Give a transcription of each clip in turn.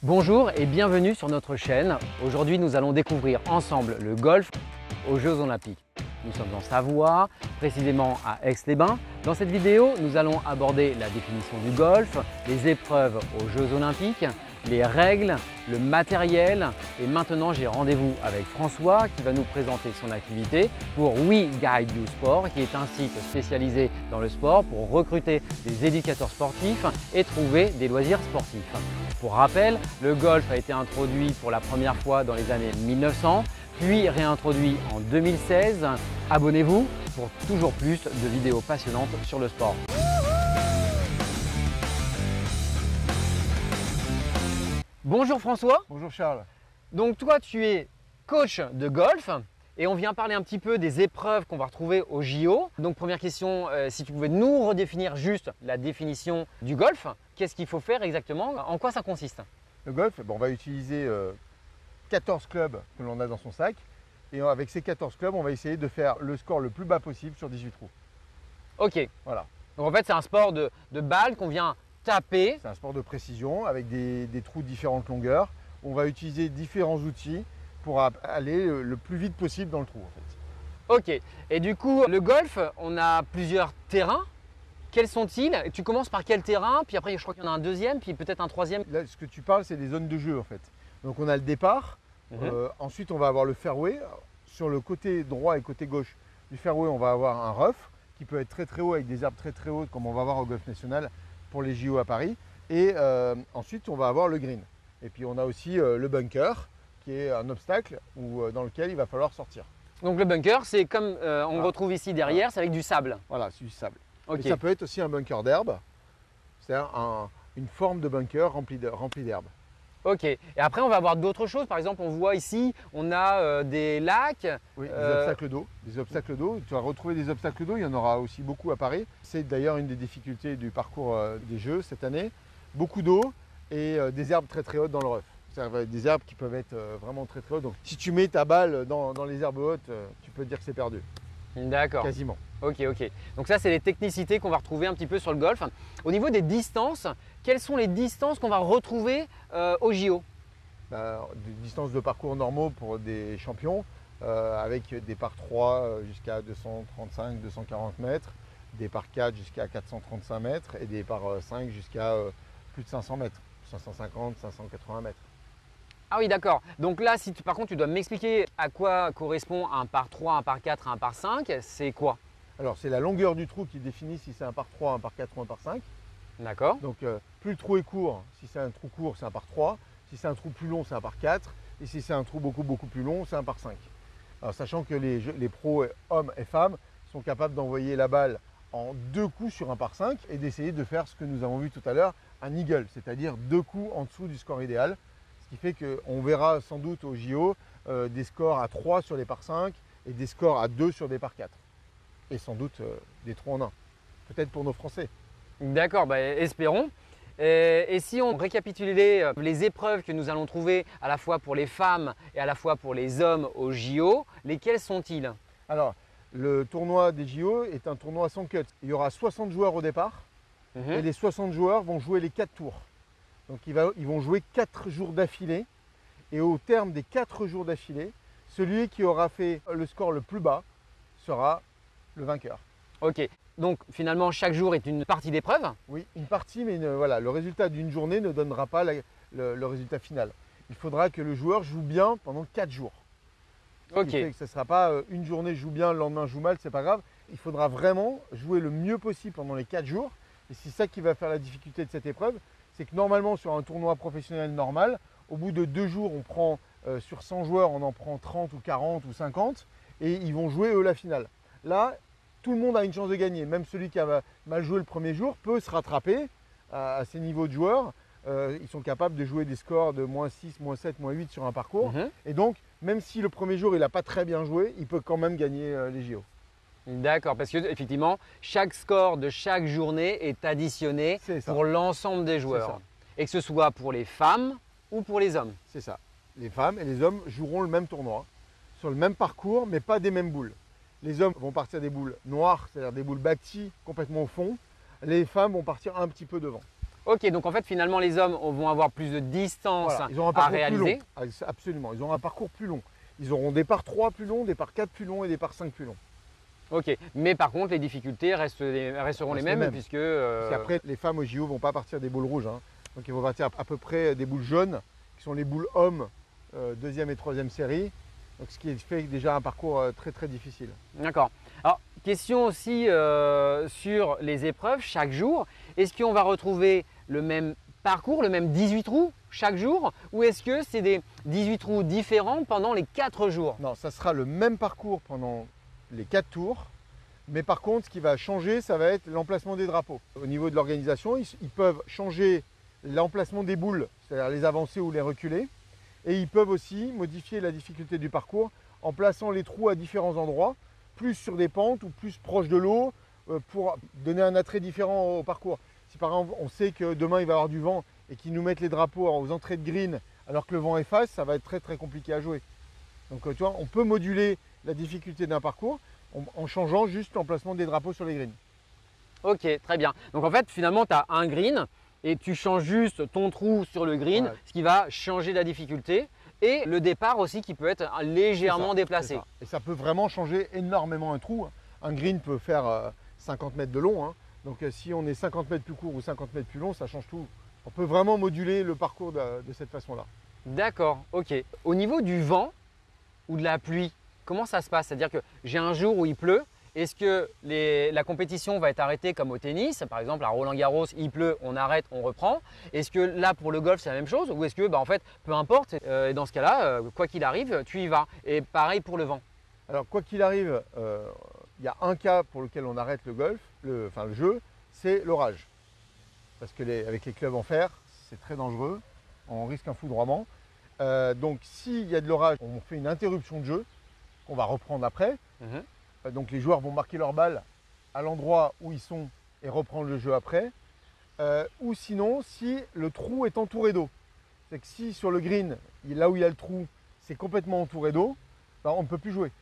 Bonjour et bienvenue sur notre chaîne. Aujourd'hui, nous allons découvrir ensemble le golf aux Jeux Olympiques. Nous sommes en Savoie, précisément à Aix-les-Bains. Dans cette vidéo, nous allons aborder la définition du golf, les épreuves aux Jeux Olympiques, les règles, le matériel. Et maintenant, j'ai rendez-vous avec François qui va nous présenter son activité pour We Guide You Sport, qui est un site spécialisé dans le sport pour recruter des éducateurs sportifs et trouver des loisirs sportifs. Pour rappel, le golf a été introduit pour la première fois dans les années 1900, puis réintroduit en 2016. Abonnez-vous pour toujours plus de vidéos passionnantes sur le sport. Bonjour François. Bonjour Charles. Donc toi tu es coach de golf et on vient parler un petit peu des épreuves qu'on va retrouver au JO. Donc première question, si tu pouvais nous redéfinir juste la définition du golf, qu'est-ce qu'il faut faire exactement? En quoi ça consiste? Le golf, on va utiliser 14 clubs que l'on a dans son sac et avec ces 14 clubs, on va essayer de faire le score le plus bas possible sur 18 trous. Ok. Voilà. Donc en fait c'est un sport de balle qu'on vient taper. C'est un sport de précision avec des trous de différentes longueurs. On va utiliser différents outils pour aller le plus vite possible dans le trou en fait. Ok. Et du coup, le golf, on a plusieurs terrains. Quels sont-ils? Tu commences par quel terrain? Puis après, je crois qu'il y en a un deuxième, puis peut-être un troisième. Là, ce que tu parles, c'est des zones de jeu en fait. Donc on a le départ. Ensuite, on va avoir le fairway. Sur le côté droit et côté gauche du fairway, on va avoir un rough qui peut être très haut avec des arbres très hauts comme on va voir au Golf National pour les JO à Paris. Et ensuite, on va avoir le green. Et puis, on a aussi le bunker qui est un obstacle dans lequel il va falloir sortir. Donc le bunker, c'est comme on retrouve ici derrière, c'est avec du sable. Voilà, c'est du sable. Ok. Et ça peut être aussi un bunker d'herbe, c'est-à-dire une forme de bunker rempli d'herbe. Ok. Et après, on va avoir d'autres choses. Par exemple, on voit ici, on a des lacs. Oui, des obstacles d'eau. Des obstacles d'eau. Tu vas retrouver des obstacles d'eau, il y en aura aussi beaucoup à Paris. C'est d'ailleurs une des difficultés du parcours des Jeux cette année. Beaucoup d'eau et des herbes très hautes dans le rough. C'est-à-dire des herbes qui peuvent être vraiment très hautes. Donc si tu mets ta balle dans les herbes hautes, tu peux te dire que c'est perdu. D'accord. Quasiment. Ok. Donc ça, c'est les technicités qu'on va retrouver un petit peu sur le golf. Au niveau des distances, quelles sont les distances qu'on va retrouver au JO? Des distances de parcours normaux pour des champions, avec des par 3 jusqu'à 235-240 mètres, des par 4 jusqu'à 435 mètres et des par 5 jusqu'à plus de 500 mètres, 550-580 mètres. Ah oui, d'accord. Donc là, par contre, tu dois m'expliquer à quoi correspond un par 3, un par 4, un par 5. C'est quoi? Alors, c'est la longueur du trou qui définit si c'est un par 3, un par 4 ou un par 5. D'accord. Donc, plus le trou est court, si c'est un trou court, c'est un par 3. Si c'est un trou plus long, c'est un par 4. Et si c'est un trou beaucoup plus long, c'est un par 5. Alors, sachant que les pros, hommes et femmes, sont capables d'envoyer la balle en 2 coups sur un par 5 et d'essayer de faire ce que nous avons vu tout à l'heure, un eagle, c'est-à-dire 2 coups en dessous du score idéal. Ce qui fait qu'on verra sans doute au JO des scores à 3 sur les par 5 et des scores à 2 sur des par 4. Et sans doute des trous en 1. Peut-être pour nos Français. D'accord, espérons. Et si on récapitulait les épreuves que nous allons trouver à la fois pour les femmes et à la fois pour les hommes au JO, lesquels sont-ils? Alors, le tournoi des JO est un tournoi sans cut. Il y aura 60 joueurs au départ et les 60 joueurs vont jouer les 4 tours. Donc ils vont jouer 4 jours d'affilée et au terme des 4 jours d'affilée, celui qui aura fait le score le plus bas sera le vainqueur. Ok, donc finalement chaque jour est une partie d'épreuve? Oui, une partie, mais voilà, le résultat d'une journée ne donnera pas le résultat final. Il faudra que le joueur joue bien pendant 4 jours. Ok. Ce ne sera pas une journée joue bien, le lendemain joue mal, c'est pas grave. Il faudra vraiment jouer le mieux possible pendant les 4 jours. Et c'est ça qui va faire la difficulté de cette épreuve. C'est que normalement sur un tournoi professionnel normal, au bout de 2 jours, on prend sur 100 joueurs, on en prend 30 ou 40 ou 50 et ils vont jouer eux la finale. Là, tout le monde a une chance de gagner. Même celui qui a mal joué le premier jour peut se rattraper à ces niveaux de joueurs. Ils sont capables de jouer des scores de -6, -7, -8 sur un parcours. Et donc, même si le premier jour il n'a pas très bien joué, il peut quand même gagner les JO. D'accord, parce que effectivement, chaque score de chaque journée est additionné pour l'ensemble des joueurs. Et que ce soit pour les femmes ou pour les hommes. C'est ça. Les femmes et les hommes joueront le même tournoi, sur le même parcours, mais pas des mêmes boules. Les hommes vont partir des boules noires, c'est-à-dire des boules bâties complètement au fond. Les femmes vont partir un petit peu devant. Ok, donc en fait finalement les hommes vont avoir plus de distance Voilà, ils ont un à parcours réaliser. plus long. Absolument, ils auront un parcours plus long. Ils auront des parts 3 plus longs, des parts 4 plus longs et des parts 5 plus longs. Ok, mais par contre les difficultés resteront les mêmes puisque… Parce qu'après, les femmes au JO ne vont pas partir des boules rouges, hein. Donc ils vont partir à peu près des boules jaunes, qui sont les boules hommes, deuxième et troisième série. Donc ce qui fait déjà un parcours très très difficile. D'accord. Alors, question aussi sur les épreuves chaque jour. Est-ce qu'on va retrouver le même parcours, le même 18 trous chaque jour ou est-ce que c'est des 18 trous différents pendant les 4 jours? Non, ça sera le même parcours pendant les 4 tours. Mais par contre, ce qui va changer, ça va être l'emplacement des drapeaux. Au niveau de l'organisation, ils peuvent changer l'emplacement des boules, c'est-à-dire les avancer ou les reculer. Et ils peuvent aussi modifier la difficulté du parcours en plaçant les trous à différents endroits, plus sur des pentes ou plus proche de l'eau, pour donner un attrait différent au parcours. Si par exemple on sait que demain il va y avoir du vent et qu'ils nous mettent les drapeaux aux entrées de green alors que le vent est face, ça va être très très compliqué à jouer. Donc tu vois, on peut moduler la difficulté d'un parcours en changeant juste l'emplacement des drapeaux sur les greens. Ok, très bien. Donc en fait finalement tu as un green et tu changes juste ton trou sur le green, Ouais. ce qui va changer la difficulté et le départ aussi qui peut être légèrement déplacé. Et ça peut vraiment changer énormément un trou. Un green peut faire 50 mètres de long, hein. Donc si on est 50 mètres plus court ou 50 mètres plus long, ça change tout. On peut vraiment moduler le parcours de cette façon-là. D'accord, ok. Au niveau du vent ou de la pluie, comment ça se passe? C'est-à-dire que j'ai un jour où il pleut. Est-ce que la compétition va être arrêtée comme au tennis? Par exemple, à Roland-Garros, il pleut, on arrête, on reprend. Est-ce que là, pour le golf, c'est la même chose? Ou est-ce que, en fait, peu importe, et dans ce cas-là, quoi qu'il arrive, tu y vas? Et pareil pour le vent. Alors quoi qu'il arrive, il y a un cas pour lequel on arrête le golf, le jeu, c'est l'orage. Parce que avec les clubs en fer, c'est très dangereux, on risque un foudroiement. Donc s'il y a de l'orage, on fait une interruption de jeu qu'on va reprendre après. Donc les joueurs vont marquer leur balle à l'endroit où ils sont et reprendre le jeu après. Ou sinon, si le trou est entouré d'eau. C'est que si sur le green, là où il y a le trou, c'est complètement entouré d'eau, ben, on ne peut plus jouer,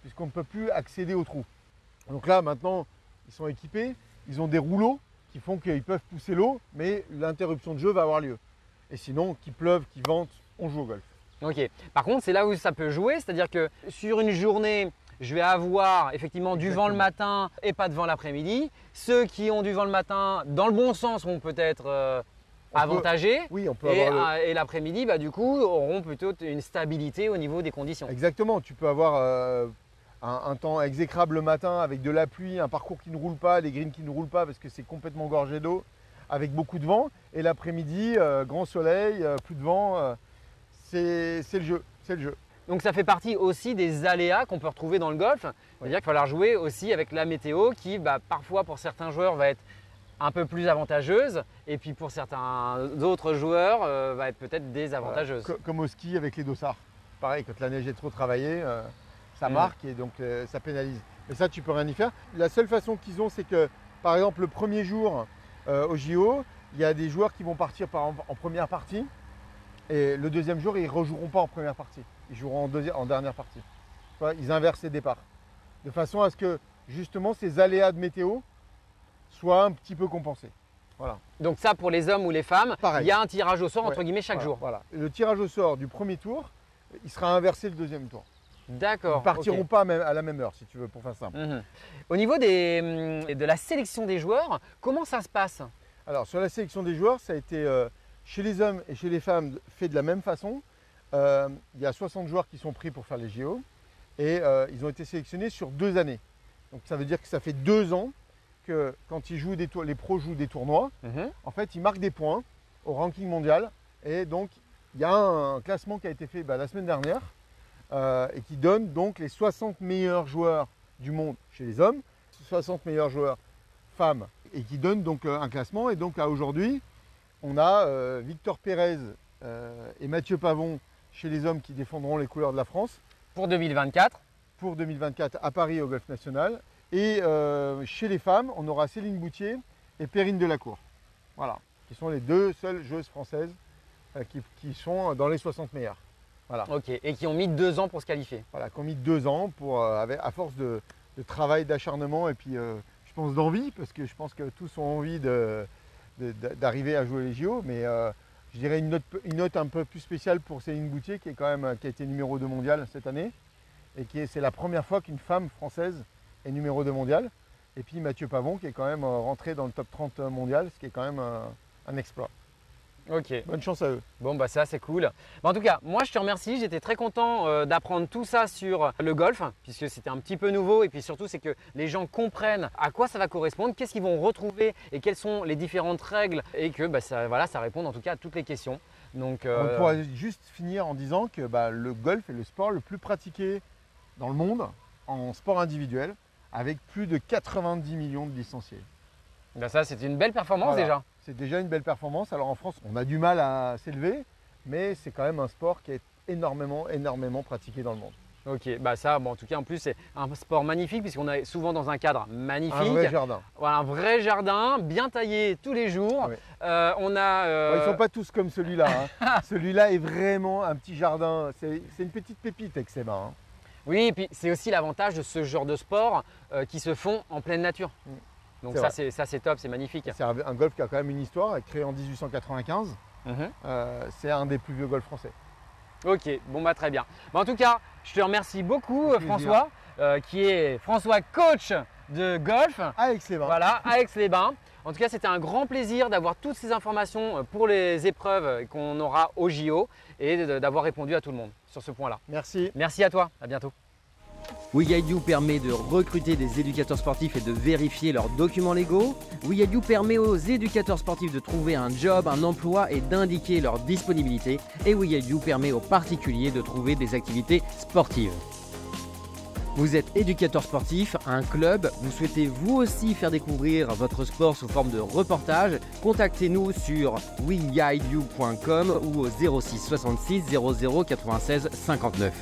puisqu'on ne peut plus accéder au trou. Donc là, maintenant, ils sont équipés, ils ont des rouleaux qui font qu'ils peuvent pousser l'eau, mais l'interruption de jeu va avoir lieu. Et sinon, qu'il pleuve, qu'il vente, on joue au golf. Ok. Par contre, c'est là où ça peut jouer, c'est-à-dire que sur une journée, je vais avoir effectivement du vent le matin et pas de vent l'après-midi. Ceux qui ont du vent le matin, dans le bon sens, vont peut-être avantagés. Oui, on peut et l'après-midi, du coup, auront plutôt une stabilité au niveau des conditions. Exactement. Tu peux avoir un temps exécrable le matin avec de la pluie, un parcours qui ne roule pas, des greens qui ne roulent pas parce que c'est complètement gorgé d'eau, avec beaucoup de vent. Et l'après-midi, grand soleil, plus de vent. C'est le jeu. C'est le jeu. Donc ça fait partie aussi des aléas qu'on peut retrouver dans le golf. C'est-à-dire qu'il va falloir jouer aussi avec la météo qui, parfois pour certains joueurs, va être un peu plus avantageuse et puis pour certains autres joueurs, va être peut-être désavantageuse. Voilà. Comme au ski avec les dossards. Pareil, quand la neige est trop travaillée, ça marque et donc ça pénalise. Mais ça, tu peux rien y faire. La seule façon qu'ils ont, c'est que, par exemple, le premier jour au JO, il y a des joueurs qui vont partir en première partie et le deuxième jour, ils ne rejoueront pas en première partie. Ils joueront en dernière partie. Ils inversent les départs. De façon à ce que, justement, ces aléas de météo soient un petit peu compensés. Voilà. Donc ça, pour les hommes ou les femmes, pareil. Il y a un tirage au sort, entre guillemets, chaque jour. Voilà. Le tirage au sort du premier tour, il sera inversé le deuxième tour. D'accord. Ils ne partiront pas à la même heure, si tu veux, pour faire simple. Au niveau de la sélection des joueurs, comment ça se passe? Alors, sur la sélection des joueurs, ça a été chez les hommes et chez les femmes fait de la même façon. Il y a 60 joueurs qui sont pris pour faire les JO et ils ont été sélectionnés sur 2 années. Donc ça veut dire que ça fait 2 ans que quand ils jouent les pros jouent des tournois, en fait ils marquent des points au ranking mondial et donc il y a un classement qui a été fait la semaine dernière et qui donne donc les 60 meilleurs joueurs du monde chez les hommes, 60 meilleurs joueurs femmes et qui donne donc un classement. Et donc à aujourd'hui, on a Victor Pérez et Mathieu Pavon chez les hommes qui défendront les couleurs de la France. Pour 2024. Pour 2024 à Paris au Golf National. Et chez les femmes, on aura Céline Boutier et Perrine Delacour. Voilà, qui sont les 2 seules joueuses françaises qui sont dans les 60 meilleures. Voilà. Ok, et qui ont mis 2 ans pour se qualifier. Voilà, qui ont mis 2 ans à force de travail, d'acharnement et puis je pense d'envie, parce que je pense que tous ont envie de d'arriver à jouer les JO. Mais je dirais une note un peu plus spéciale pour Céline Boutier qui a été numéro 2 mondial cette année. Et c'est la première fois qu'une femme française est numéro 2 mondial. Et puis Mathieu Pavon qui est quand même rentré dans le top 30 mondial, ce qui est quand même un exploit. Ok. Bonne chance à eux. Bon bah ça c'est cool. Bon, en tout cas, moi je te remercie, j'étais très content d'apprendre tout ça sur le golf, puisque c'était un petit peu nouveau et puis surtout c'est que les gens comprennent à quoi ça va correspondre, qu'est-ce qu'ils vont retrouver et quelles sont les différentes règles et que bah, ça répond en tout cas à toutes les questions. Donc, On pourrait juste finir en disant que le golf est le sport le plus pratiqué dans le monde en sport individuel avec plus de 90 millions de licenciés. bah, ça c'est une belle performance Voilà. déjà. C'est déjà une belle performance. Alors en France, on a du mal à s'élever, mais c'est quand même un sport qui est énormément pratiqué dans le monde. Ok, bah ça, bon, en tout cas en plus c'est un sport magnifique puisqu'on est souvent dans un cadre magnifique. Un vrai jardin. Voilà, un vrai jardin, bien taillé tous les jours. Oui. On a. Ils ne sont pas tous comme celui-là. Hein. Celui-là est vraiment un petit jardin. C'est une petite pépite avec ses mains. Hein. Oui, et puis c'est aussi l'avantage de ce genre de sport qui se font en pleine nature. Donc ça c'est top, c'est magnifique. C'est un golf qui a quand même une histoire, créé en 1895. C'est un des plus vieux golfs français. Ok, bon bah très bien. Bah, en tout cas, je te remercie beaucoup François, qui est François coach de golf. À Aix-les-Bains. Voilà, à Aix-les-Bains. En tout cas, c'était un grand plaisir d'avoir toutes ces informations pour les épreuves qu'on aura au JO et d'avoir répondu à tout le monde sur ce point-là. Merci. Merci à toi, à bientôt. WeGuideYou permet de recruter des éducateurs sportifs et de vérifier leurs documents légaux. WeGuideYou permet aux éducateurs sportifs de trouver un job, un emploi et d'indiquer leur disponibilité. Et WeGuideYou permet aux particuliers de trouver des activités sportives. Vous êtes éducateur sportif, un club, vous souhaitez vous aussi faire découvrir votre sport sous forme de reportage, contactez-nous sur weguideyou.com ou au 06 66 00 96 59.